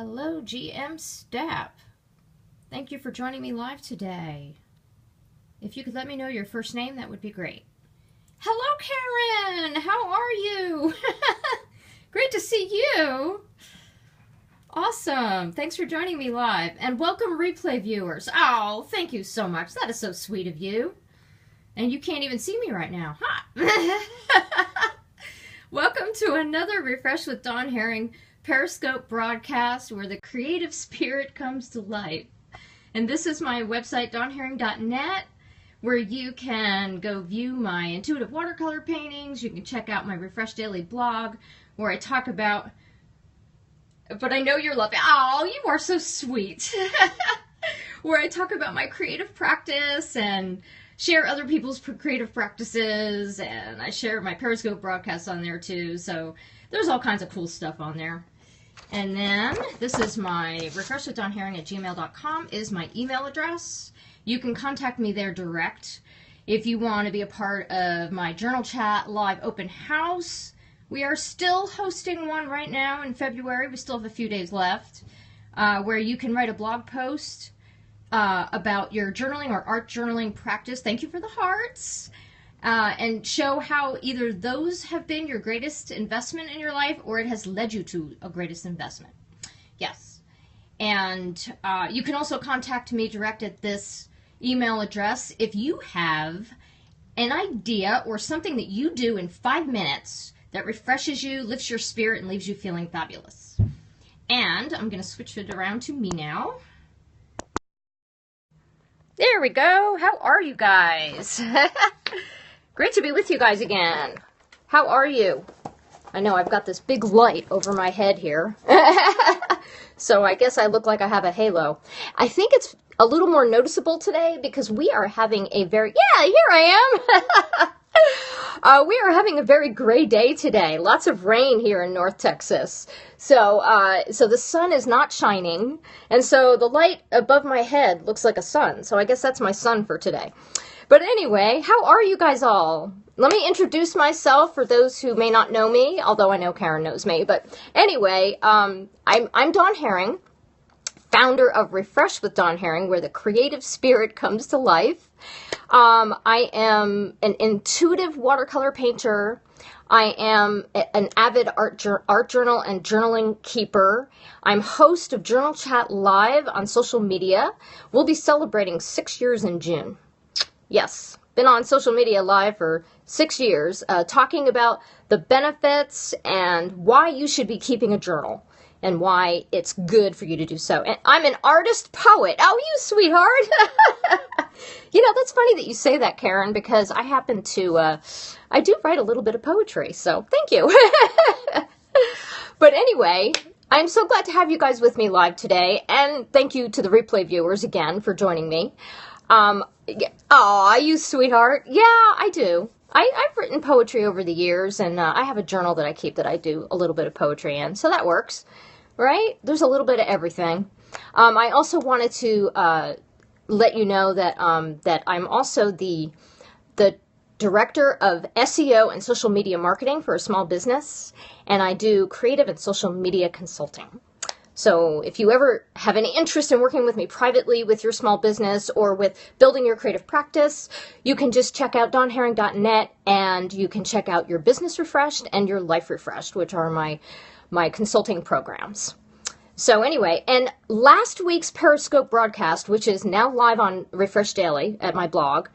Hello, GM staff. Thank you for joining me live today. If you could let me know your first name, that would be great. Hello, Karen. How are you? Great to see you. Awesome. Thanks for joining me live. And welcome, replay viewers. Oh, thank you so much. That is so sweet of you. And you can't even see me right now. Ha! Welcome to another Refresh with DawnHerring Periscope broadcast where the creative spirit comes to life. And this is my website, DawnHerring.net, where you can go view my intuitive watercolor paintings. You can check out my Refresh Daily blog where I talk about, but I know you're loving, oh, you are so sweet, where I talk about my creative practice and share other people's creative practices, and I share my Periscope broadcasts on there too, so there's all kinds of cool stuff on there. And then this is my refreshwithdawnherring@gmail.com is my email address. You can contact me there direct. If you want to be a part of my journal chat live open house, we are still hosting one right now in February. We still have a few days left, where you can write a blog post about your journaling or art journaling practice. Thank you for the hearts. And show how either those have been your greatest investment in your life or it has led you to a greatest investment. Yes. And you can also contact me direct at this email address if you have an idea or something that you do in 5 minutes that refreshes you, lifts your spirit, and leaves you feeling fabulous. And I'm going to switch it around to me now. There we go. How are you guys? Great to be with you guys again. How are you? I know I've got this big light over my head here. So I guess I look like I have a halo. I think it's a little more noticeable today because we are having a very, yeah, here I am. We are having a very gray day today. Lots of rain here in North Texas. So the sun is not shining. And so the light above my head looks like a sun. So I guess that's my sun for today. But anyway, how are you guys all? Let me introduce myself for those who may not know me, although I know Karen knows me. But anyway, I'm DawnHerring, founder of Refresh with DawnHerring, where the creative spirit comes to life. I am an intuitive watercolor painter. I am an avid art journal and journaling keeper. I'm host of Journal Chat Live on social media. We'll be celebrating 6 years in June. Yes, been on social media live for 6 years, talking about the benefits and why you should be keeping a journal and why it's good for you to do so. And I'm an artist poet. Oh, you sweetheart. You know, that's funny that you say that, Karen, because I happen to, I do write a little bit of poetry, so thank you. But anyway, I'm so glad to have you guys with me live today, and thank you to the replay viewers again for joining me. Aw, you sweetheart. Yeah, I do. I've written poetry over the years, and I have a journal that I keep that I do a little bit of poetry in, so that works, right? There's a little bit of everything. I also wanted to let you know that that I'm also the director of SEO and social media marketing for a small business, and I do creative and social media consulting. So if you ever have any interest in working with me privately with your small business or with building your creative practice, you can just check out DawnHerring.net, and you can check out your Business Refreshed and your Life Refreshed, which are my consulting programs. So anyway, and last week's Periscope broadcast, which is now live on Refresh Daily at my blog,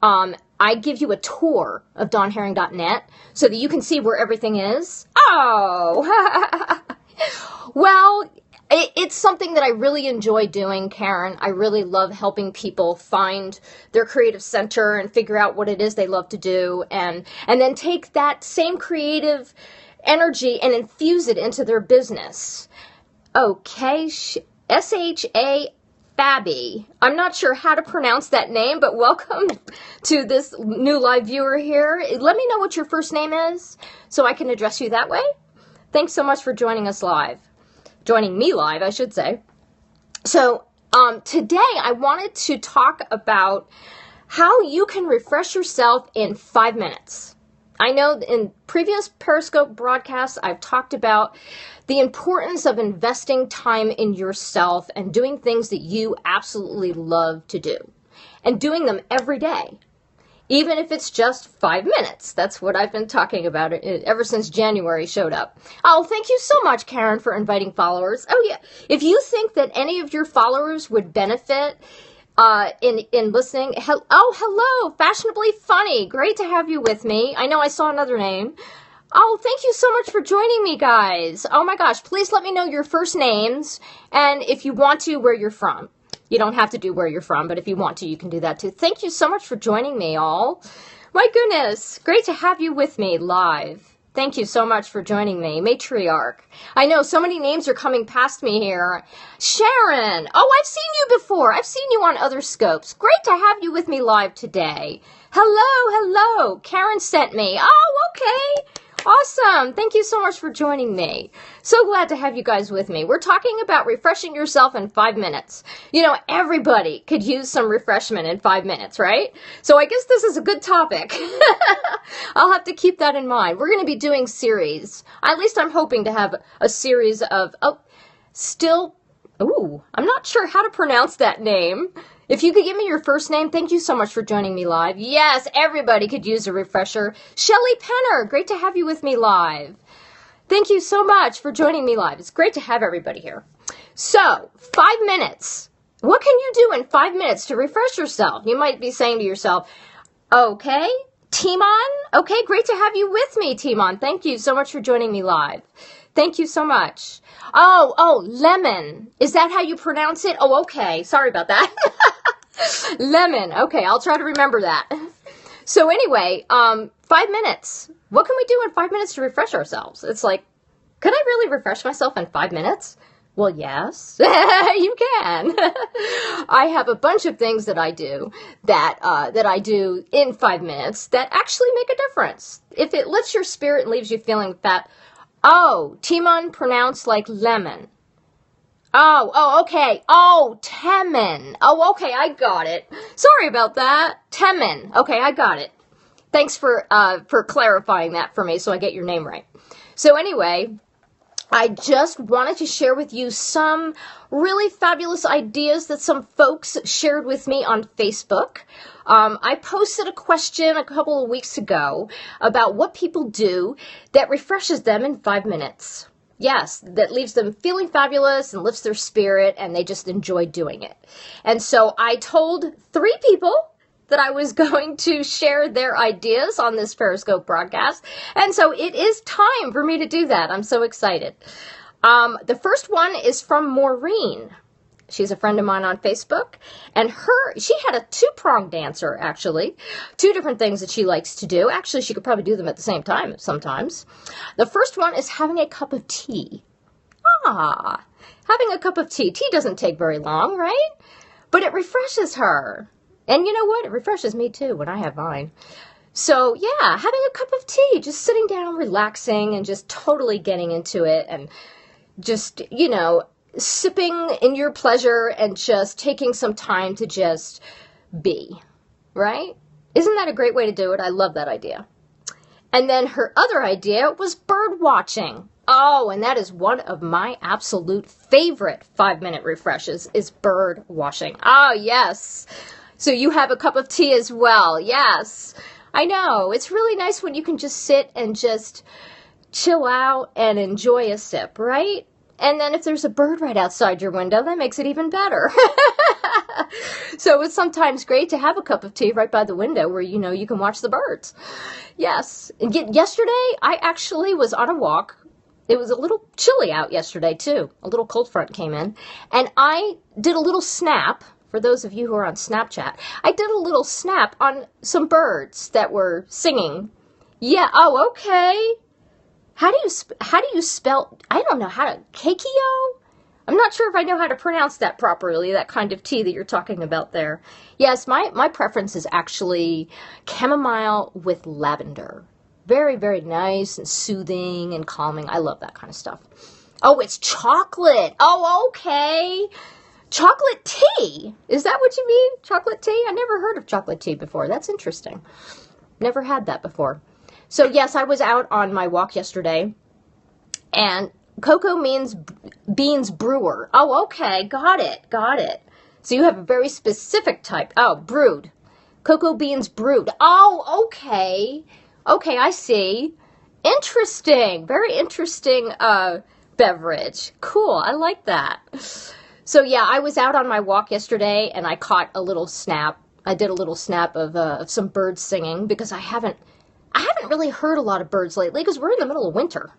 I give you a tour of DawnHerring.net so that you can see where everything is. Oh! Well, it's something that I really enjoy doing, Karen. I really love helping people find their creative center and figure out what it is they love to do, and then take that same creative energy and infuse it into their business. Okay, S-H-A Fabby. I'm not sure how to pronounce that name, but welcome to this new live viewer here. Let me know what your first name is so I can address you that way. Thanks so much for joining us live. Joining me live, I should say. So today I wanted to talk about how you can refresh yourself in 5 minutes. I know in previous Periscope broadcasts, I've talked about the importance of investing time in yourself and doing things that you absolutely love to do and doing them every day, even if it's just 5 minutes. That's what I've been talking about ever since January showed up. Oh, thank you so much, Karen, for inviting followers. Oh, yeah. If you think that any of your followers would benefit in listening. Hello, Fashionably Funny. Great to have you with me. I know I saw another name. Oh, thank you so much for joining me, guys. Oh my gosh, please let me know your first names, and if you want to, where you're from. You don't have to do where you're from, but if you want to, you can do that too. Thank you so much for joining me, all. My goodness, great to have you with me live. Thank you so much for joining me. Matriarch. I know so many names are coming past me here. Sharon. Oh, I've seen you before. I've seen you on other scopes. Great to have you with me live today. Hello. Karen sent me. Oh, okay. Awesome. Thank you so much for joining me. So glad to have you guys with me. We're talking about refreshing yourself in 5 minutes. You know, everybody could use some refreshment in 5 minutes, right? So I guess this is a good topic. I'll have to keep that in mind. We're going to be doing series. At least I'm hoping to have a series of, I'm not sure how to pronounce that name. If you could give me your first name, thank you so much for joining me live. Yes, everybody could use a refresher. Shelley Penner, great to have you with me live. Thank you so much for joining me live. It's great to have everybody here. So, 5 minutes. What can you do in 5 minutes to refresh yourself? You might be saying to yourself, okay, Timon? Okay, great to have you with me, Timon. Thank you so much for joining me live. Thank you so much. Oh, lemon. Is that how you pronounce it? Oh, okay. Sorry about that. Lemon. Okay, I'll try to remember that. So anyway, 5 minutes. What can we do in 5 minutes to refresh ourselves? It's like, could I really refresh myself in 5 minutes? Well, yes, you can. I have a bunch of things that I do that I do in 5 minutes that actually make a difference. If it lifts your spirit and leaves you feeling fat. Oh, Timon pronounced like lemon. Oh, okay. Oh, Temin. Oh, okay, I got it. Sorry about that. Temin. Okay, I got it. Thanks for clarifying that for me so I get your name right. So anyway, I just wanted to share with you some really fabulous ideas that some folks shared with me on Facebook. I posted a question a couple of weeks ago about what people do that refreshes them in 5 minutes. Yes, that leaves them feeling fabulous and lifts their spirit, and they just enjoy doing it. And so I told 3 people that I was going to share their ideas on this Periscope broadcast. And so it is time for me to do that. I'm so excited. The first one is from Maureen. She's a friend of mine on Facebook, and she had a 2-pronged answer, actually. 2 different things that she likes to do. Actually, she could probably do them at the same time sometimes. The first one is having a cup of tea. Having a cup of tea. Tea doesn't take very long, right? But it refreshes her. And you know what? It refreshes me too when I have mine. So yeah, having a cup of tea, just sitting down, relaxing, and just totally getting into it, and just, sipping in your pleasure and just taking some time to just be, right? Isn't that a great way to do it? I love that idea. And then her other idea was bird watching. Oh, and that is one of my absolute favorite 5-minute refreshes is bird watching. Oh, yes. So you have a cup of tea as well. Yes. I know. It's really nice when you can just sit and just chill out and enjoy a sip, right? And then if there's a bird right outside your window, that makes it even better. So it's sometimes great to have a cup of tea right by the window where, you can watch the birds. Yes. And yesterday, I actually was on a walk. It was a little chilly out yesterday, too. A little cold front came in. And I did a little snap. For those of you who are on Snapchat, I did a little snap on some birds that were singing. Yeah. Oh, okay. How do you spell, I don't know how to, Keikio? I'm not sure if I know how to pronounce that properly, that kind of tea that you're talking about there. Yes, my preference is actually chamomile with lavender. Very, very nice and soothing and calming. I love that kind of stuff. Oh, it's chocolate. Oh, okay. Chocolate tea. Is that what you mean? Chocolate tea? I never heard of chocolate tea before. That's interesting. Never had that before. So yes, I was out on my walk yesterday, and cocoa means beans brewer. Oh, okay, got it, got it. So you have a very specific type. Oh, brewed. Cocoa beans brewed. Oh, okay. Okay, I see. Interesting. Very interesting beverage. Cool, I like that. So yeah, I was out on my walk yesterday, and I caught a little snap. I did a little snap of some birds singing, because I haven't really heard a lot of birds lately, because we're in the middle of winter.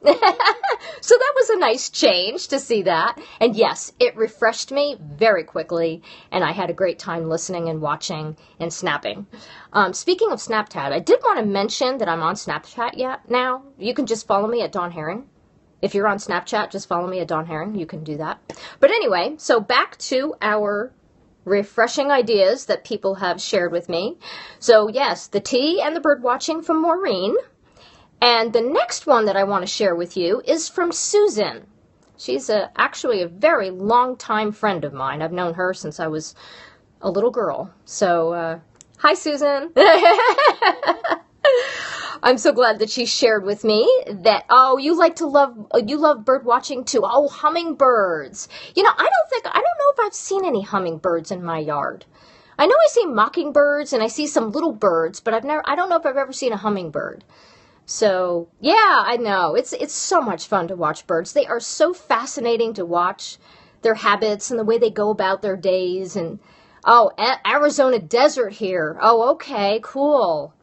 So that was a nice change to see that. And yes, it refreshed me very quickly, and I had a great time listening and watching and snapping. Speaking of Snapchat, I did want to mention that I'm on Snapchat now. You can just follow me at DawnHerring. If you're on Snapchat, just follow me at DawnHerring. You can do that. But anyway, so back to our refreshing ideas that people have shared with me. So yes, the tea and the bird watching from Maureen. And the next one that I want to share with you is from Susan. She's actually a very long-time friend of mine. I've known her since I was a little girl. So, hi, Susan. I'm so glad that she shared with me that, oh, you love bird watching too. Oh, hummingbirds. You know, I don't know if I've seen any hummingbirds in my yard. I know I see mockingbirds and I see some little birds, but I don't know if I've ever seen a hummingbird. So, yeah, I know. It's so much fun to watch birds. They are so fascinating to watch, their habits and the way they go about their days. And, oh, Arizona desert here. Oh, okay, cool.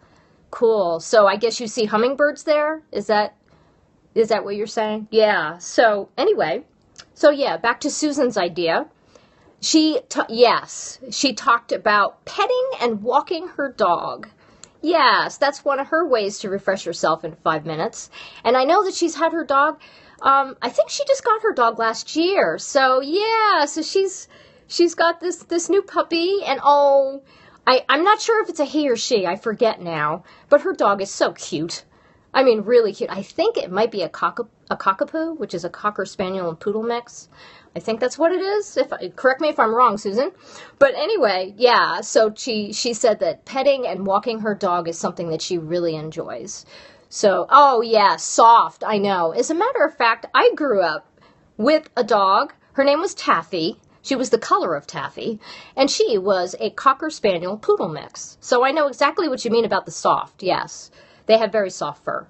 Cool. So I guess you see hummingbirds there? Is that what you're saying? Yeah. So, anyway. So, yeah, back to Susan's idea. She talked about petting and walking her dog. Yes, that's one of her ways to refresh herself in 5 minutes. And I know that she's had her dog, I think she just got her dog last year. So yeah, so she's got this new puppy, and oh, I'm not sure if it's a he or she, I forget now, but her dog is so cute. I mean, really cute. I think it might be a cockapoo, which is a Cocker Spaniel and Poodle mix. I think that's what it is. Correct me if I'm wrong, Susan. But anyway, yeah, so she said that petting and walking her dog is something that she really enjoys. So, oh yeah, soft, I know. As a matter of fact, I grew up with a dog. Her name was Taffy. She was the color of Taffy. And she was a Cocker Spaniel Poodle mix. So I know exactly what you mean about the soft, yes. They have very soft fur.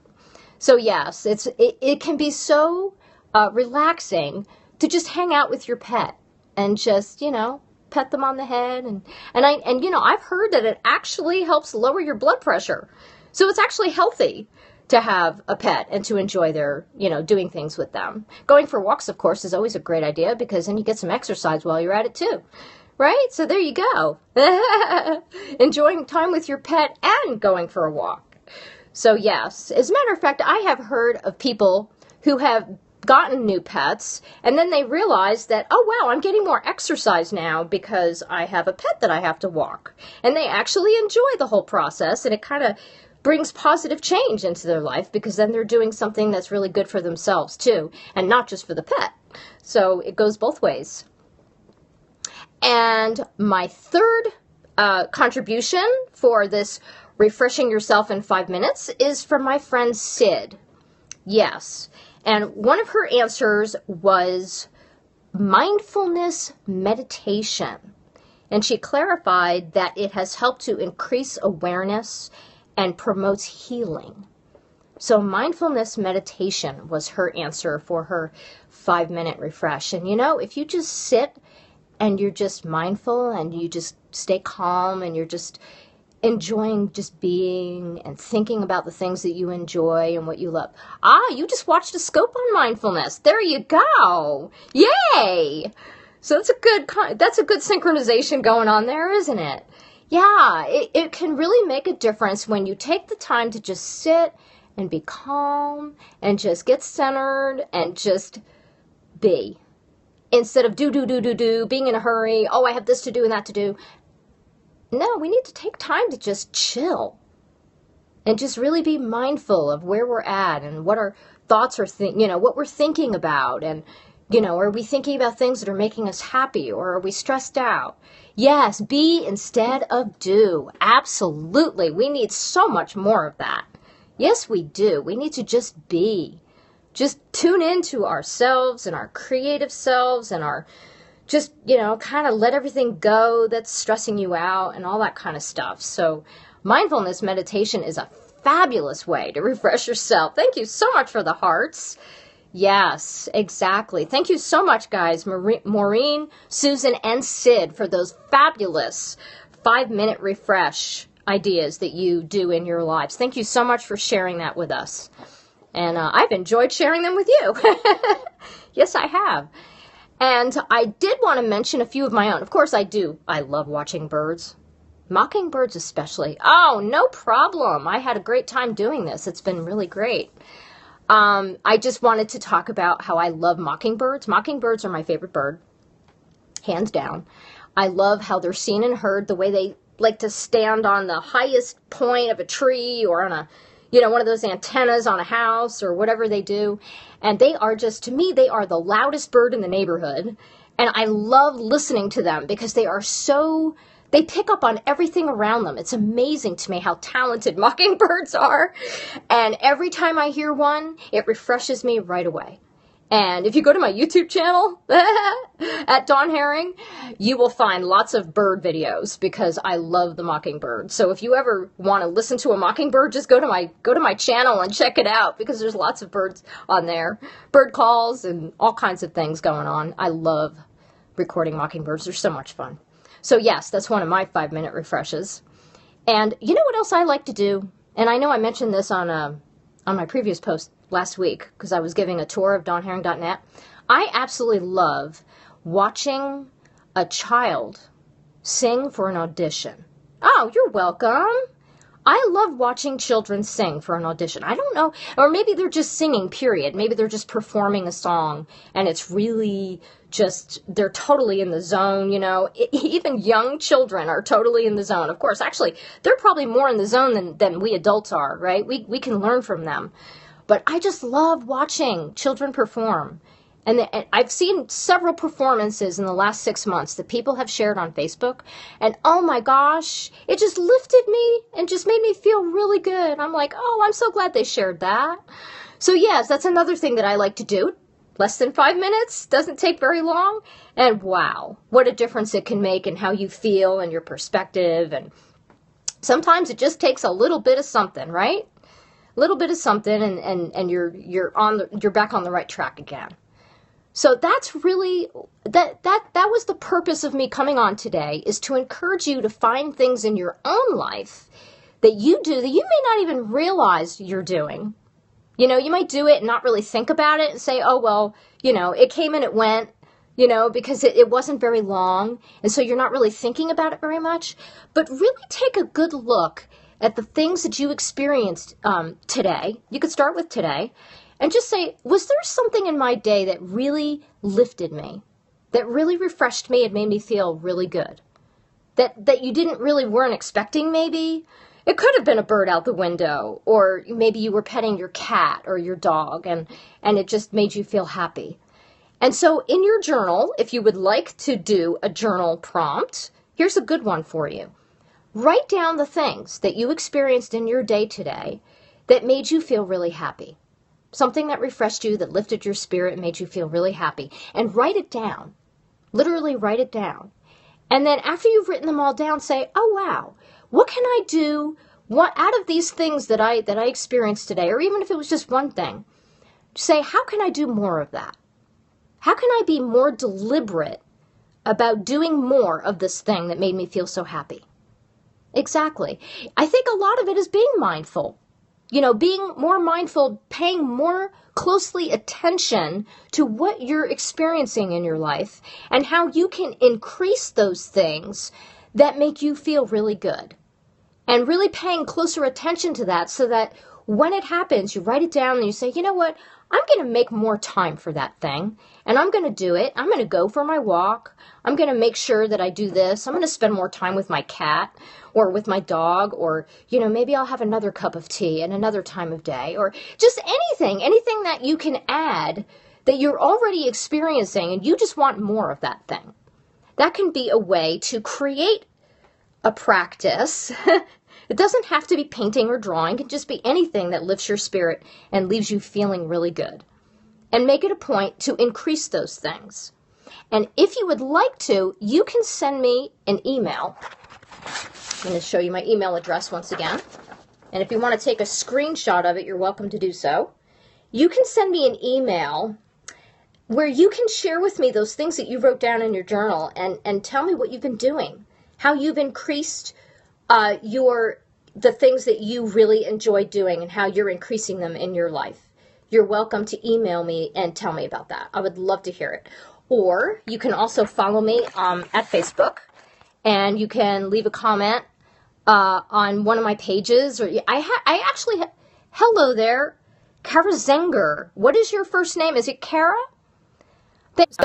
So yes, it can be so relaxing to just hang out with your pet and just, pet them on the head. And I've heard that it actually helps lower your blood pressure. So it's actually healthy to have a pet and to enjoy their, doing things with them. Going for walks, of course, is always a great idea, because then you get some exercise while you're at it too. Right? So there you go. Enjoying time with your pet and going for a walk. So yes, as a matter of fact, I have heard of people who have gotten new pets, and then they realize that, oh wow, I'm getting more exercise now because I have a pet that I have to walk. And they actually enjoy the whole process, and it kind of brings positive change into their life, because then they're doing something that's really good for themselves too, and not just for the pet. So it goes both ways. And my third contribution for this refreshing yourself in 5 minutes is from my friend Sid. Yes. And one of her answers was mindfulness meditation. And she clarified that it has helped to increase awareness and promotes healing. So mindfulness meditation was her answer for her 5-minute refresh. And if you just sit and you're just mindful and you just stay calm and you're just enjoying just being and thinking about the things that you enjoy and what you love. You just watched a scope on mindfulness. There you go. Yay! So that's a good synchronization going on there, isn't it? Yeah, it can really make a difference when you take the time to just sit and be calm and just get centered and just be. Instead of do, being in a hurry, oh, I have this to do and that to do. No, we need to take time to just chill and just really be mindful of where we're at and what our thoughts are, what we're thinking about. And, are we thinking about things that are making us happy, or are we stressed out? Yes, be instead of do. Absolutely. We need so much more of that. Yes, we do. We need to just be. Just tune into ourselves and our creative selves and our just, kind of let everything go that's stressing you out and all that kind of stuff. So mindfulness meditation is a fabulous way to refresh yourself. Thank you so much for the hearts. Yes, exactly. Thank you so much, guys, Maureen, Susan, and Sid, for those fabulous 5-minute refresh ideas that you do in your lives. Thank you so much for sharing that with us. And I've enjoyed sharing them with you. Yes, I have. And I did want to mention a few of my own. Of course, I do. I love watching birds. Mockingbirds especially. Oh, no problem. I had a great time doing this. It's been really great. I just wanted to talk about how I love mockingbirds. Mockingbirds are my favorite bird, hands down. I love how they're seen and heard, the way they like to stand on the highest point of a tree or on a, one of those antennas on a house or whatever they do. And they are just, to me, they are the loudest bird in the neighborhood. And I love listening to them because they are so, they pick up on everything around them. It's amazing to me how talented mockingbirds are. And every time I hear one, it refreshes me right away. And if you go to my YouTube channel at DawnHerring, you will find lots of bird videos because I love the mockingbird. So if you ever want to listen to a mockingbird, just go to my channel and check it out because there's lots of birds on there. Bird calls and all kinds of things going on. I love recording mockingbirds. They're so much fun. So yes, that's one of my 5-minute refreshes. And you know what else I like to do? And I know I mentioned this on my previous post last week because I was giving a tour of DawnHerring.net. I absolutely love watching a child sing for an audition. Oh, you're welcome. I love watching children sing for an audition. I don't know, or maybe they're just singing, period. Maybe they're just performing a song and it's really just, they're totally in the zone, Even young children are totally in the zone. Of course, actually, they're probably more in the zone than we adults are, right? We can learn from them. But I just love watching children perform. And I've seen several performances in the last 6 months that people have shared on Facebook. And oh my gosh, it just lifted me and just made me feel really good. I'm like, oh, I'm so glad they shared that. So yes, that's another thing that I like to do. Less than 5 minutes, doesn't take very long. And wow, what a difference it can make in how you feel and your perspective. And sometimes it just takes a little bit of something, right? A little bit of something and you're back on the right track again. So that's really, that was the purpose of me coming on today, is to encourage you to find things in your own life that you do that you may not even realize you're doing. You might do it and not really think about it and say, oh, well, it came and it went, because it wasn't very long. And so you're not really thinking about it very much. But really take a good look at the things that you experienced today. You could start with today. And just say, was there something in my day that really lifted me, that really refreshed me and made me feel really good? That you weren't expecting maybe? It could have been a bird out the window, or maybe you were petting your cat or your dog and it just made you feel happy. And so in your journal, if you would like to do a journal prompt, here's a good one for you. Write down the things that you experienced in your day today that made you feel really happy. Something that refreshed you, that lifted your spirit and made you feel really happy. And write it down. Literally write it down. And then after you've written them all down, say, oh, wow, what can I do? What out of these things that I experienced today, or even if it was just one thing, say, how can I do more of that? How can I be more deliberate about doing more of this thing that made me feel so happy? Exactly. I think a lot of it is being mindful. Being more mindful, paying more closely attention to what you're experiencing in your life and how you can increase those things that make you feel really good. And really paying closer attention to that so that when it happens, you write it down and you say, you know what, I'm going to make more time for that thing and I'm going to do it. I'm going to go for my walk. I'm going to make sure that I do this. I'm going to spend more time with my cat or with my dog, or, maybe I'll have another cup of tea at another time of day, or just anything that you can add that you're already experiencing and you just want more of that thing. That can be a way to create a practice It doesn't have to be painting or drawing. It can just be anything that lifts your spirit and leaves you feeling really good. And make it a point to increase those things. And if you would like to, you can send me an email. I'm going to show you my email address once again. And if you want to take a screenshot of it, you're welcome to do so. You can send me an email where you can share with me those things that you wrote down in your journal and tell me what you've been doing, how you've increased the things that you really enjoy doing and how you're increasing them in your life. You're welcome to email me and tell me about that. I would love to hear it. Or you can also follow me at Facebook, and you can leave a comment on one of my pages. Or I actually, hello there, Kara Zenger. What is your first name? Is it Kara? Thanks.